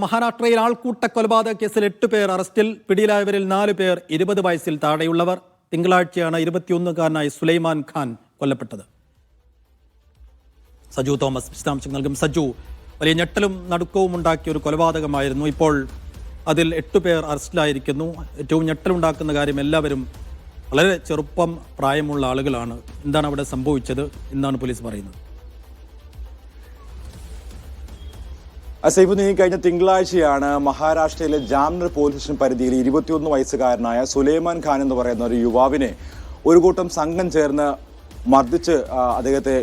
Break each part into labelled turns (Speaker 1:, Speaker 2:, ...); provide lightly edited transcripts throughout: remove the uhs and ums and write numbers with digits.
Speaker 1: മഹാരാഷ്ട്രയിൽ ആൾക്കൂട്ട കൊലപാതക കേസിൽ 8 പേർ അറസ്റ്റിൽ. പിടിയിലായവരിൽ 4 പേർ 20 വയസ്സിൽ താഴെയുള്ളവർ. തിങ്കളാഴ്ചയാണ് 21-കാരനായ സുലൈമാൻ ഖാൻ കൊല്ലപ്പെട്ടത്. സജു തോമസ് വിശദാംശങ്ങൾ നൽകും. സജു, വലിയ ഞെട്ടലും നടുക്കവും ഉണ്ടാക്കിയ ഒരു കൊലപാതകമായിരുന്നു. ഇപ്പോൾ അതിൽ 8 പേർ അറസ്റ്റിലായിരിക്കുന്നു. ഏറ്റവും ഞെട്ടലുണ്ടാക്കുന്ന കാര്യം, എല്ലാവരും വളരെ ചെറുപ്പം പ്രായമുള്ള ആളുകളാണ്. എന്താണ് അവിടെ സംഭവിച്ചത് എന്നാണ് പോലീസ് പറയുന്നത്?
Speaker 2: സൈഫുദ്ദീൻ, കഴിഞ്ഞ തിങ്കളാഴ്ചയാണ് മഹാരാഷ്ട്രയിലെ ജാംനർ പോലീസ് സ്റ്റേഷൻ പരിധിയിൽ 21 വയസ്സുകാരനായ സുലൈമാൻ ഖാൻ എന്ന് പറയുന്ന ഒരു യുവാവിനെ ഒരു കൂട്ടം സംഘം ചേർന്ന് മർദ്ദിച്ച് അദ്ദേഹത്തെ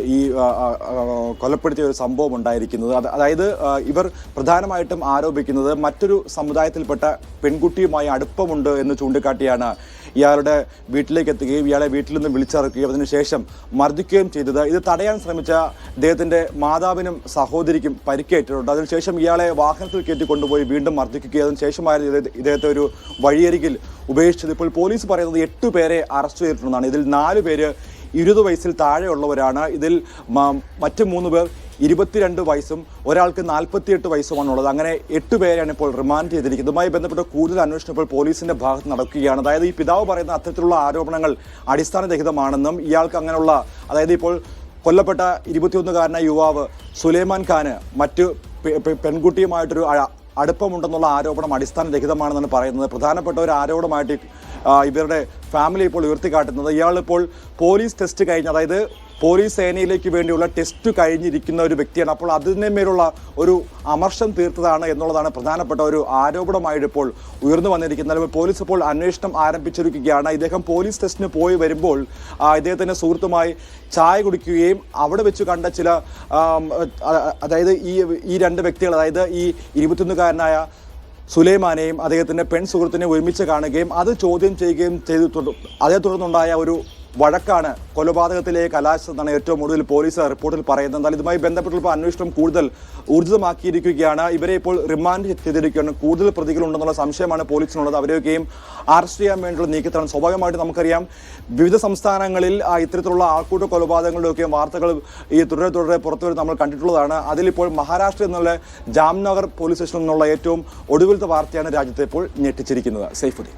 Speaker 2: കൊലപ്പെടുത്തിയ ഒരു സംഭവം ഉണ്ടായിരിക്കുന്നത്. അതായത് ഇവർ പ്രധാനമായിട്ടും ആരോപിക്കുന്നത് മറ്റൊരു സമുദായത്തിൽപ്പെട്ട പെൺകുട്ടിയുമായി അടുപ്പമുണ്ട് എന്ന് ചൂണ്ടിക്കാട്ടിയാണ് ഇയാളുടെ വീട്ടിലേക്ക് എത്തുകയും ഇയാളെ വീട്ടിൽ നിന്ന് വിളിച്ചിറക്കുകയും അതിനുശേഷം മർദ്ദിക്കുകയും ചെയ്തത്. ഇത് തടയാൻ ശ്രമിച്ച അദ്ദേഹത്തിന്റെ മാതാവിനും സഹോദരിക്കും പരിക്കേറ്റിട്ടുണ്ട്. അതിനുശേഷം ഇയാളെ വാഹനത്തിൽ കയറ്റി കൊണ്ടുപോയി വീണ്ടും മർദ്ദിക്കുകയും അതിനുശേഷമായിരുന്നു ഇദ്ദേഹത്തെ ഒരു വഴിയരികിൽ ഉപേക്ഷിച്ചത്. ഇപ്പോൾ പോലീസ് പറയുന്നത് 8 പേരെ അറസ്റ്റ് ചെയ്തിട്ടുണ്ടെന്നാണ്. ഇതിൽ 4 പേര് 20 വയസ്സിൽ താഴെയുള്ളവരാണ്. ഇതിൽ മറ്റ് 3 പേർ 22 വയസ്സും ഒരാൾക്ക് 48 വയസ്സുമാണുള്ളത്. അങ്ങനെ 8 പേരെയാണ് ഇപ്പോൾ റിമാൻഡ് ചെയ്തിരിക്കുന്നത്. ഇതുമായി ബന്ധപ്പെട്ട കൂടുതൽ അന്വേഷണം ഇപ്പോൾ പോലീസിന്റെ ഭാഗത്ത് നടക്കുകയാണ്. അതായത് ഈ പിതാവ് പറയുന്ന അത്തരത്തിലുള്ള ആരോപണങ്ങൾ അടിസ്ഥാനരഹിതമാണെന്നും ഇയാൾക്ക് അങ്ങനെയുള്ള, അതായത് ഇപ്പോൾ കൊല്ലപ്പെട്ട 21-കാരനായ യുവാവ് സുലൈമാൻ ഖാന് മറ്റു പെൺകുട്ടിയുമായിട്ടൊരു അടുപ്പമുണ്ടെന്നുള്ള ആരോപണം അടിസ്ഥാനരഹിതമാണെന്നാണ് പറയുന്നത്. പ്രധാനപ്പെട്ട ഒരു ആരോപണമായിട്ട് ഇവരുടെ ഫാമിലി ഇപ്പോൾ ഉയർത്തിക്കാട്ടുന്നത്, ഇയാളിപ്പോൾ പോലീസ് ടെസ്റ്റ് കഴിഞ്ഞ്, അതായത് പോലീസ് സേനയിലേക്ക് വേണ്ടിയുള്ള ടെസ്റ്റ് കഴിഞ്ഞിരിക്കുന്ന ഒരു വ്യക്തിയാണ്. അപ്പോൾ അതിന്മേലുള്ള ഒരു അമർഷം തീർത്തതാണ് എന്നുള്ളതാണ് പ്രധാനപ്പെട്ട ഒരു ആരോപണമായിട്ട് ഇപ്പോൾ ഉയർന്നു വന്നിരിക്കുന്നത്. പോലീസ് ഇപ്പോൾ അന്വേഷണം ആരംഭിച്ചിരിക്കുകയാണ്. ഇദ്ദേഹം പോലീസ് ടെസ്റ്റിന് പോയി വരുമ്പോൾ ഇദ്ദേഹത്തിൻ്റെ സുഹൃത്തുമായി ചായ കുടിക്കുകയും അവിടെ വെച്ച് കണ്ട ചില, അതായത് ഈ 2 വ്യക്തികൾ, അതായത് ഈ 21-കാരനായ സുലൈമാനെയും അദ്ദേഹത്തിൻ്റെ പെൺ സുഹൃത്തിനെ ഒരുമിച്ച് കാണുകയും അത് ചോദ്യം ചെയ്യുകയും ചെയ്തിട്ടുണ്ട്. അതേ തുടർന്നുണ്ടായ ഒരു വഴക്കാണ് കൊലപാതകത്തിലേക്ക് കലാശിച്ചതെന്നാണ് ഏറ്റവും ഒടുവിൽ പോലീസ് റിപ്പോർട്ടിൽ പറയുന്നത്. എന്നാൽ ഇതുമായി ബന്ധപ്പെട്ടുള്ള അന്വേഷണം കൂടുതൽ ഊർജിതമാക്കിയിരിക്കുകയാണ്. ഇവരെ ഇപ്പോൾ റിമാൻഡ് ചെയ്തിരിക്കുകയാണ്. കൂടുതൽ പ്രതികളുണ്ടെന്നുള്ള സംശയമാണ് പോലീസിനുള്ളത്. അവരെയൊക്കെയും അറസ്റ്റ് ചെയ്യാൻ വേണ്ടിയുള്ള നീക്കത്താണ്. സ്വാഭാവികമായിട്ട് നമുക്കറിയാം, വിവിധ സംസ്ഥാനങ്ങളിൽ ഇത്തരത്തിലുള്ള ആൾക്കൂട്ട കൊലപാതകങ്ങളുടെയൊക്കെയും വാർത്തകൾ തുടരെ പുറത്തുവരും നമ്മൾ കണ്ടിട്ടുള്ളതാണ്. അതിലിപ്പോൾ മഹാരാഷ്ട്രയിൽ നിന്നുള്ള ജാംനഗർ പോലീസ് സ്റ്റേഷനിൽ നിന്നുള്ള ഏറ്റവും ഒടുവിലത്തെ വാർത്തയാണ് രാജ്യത്തെ ഇപ്പോൾ ഞെട്ടിച്ചിരിക്കുന്നത്. സൈഫുദ്ദീൻ.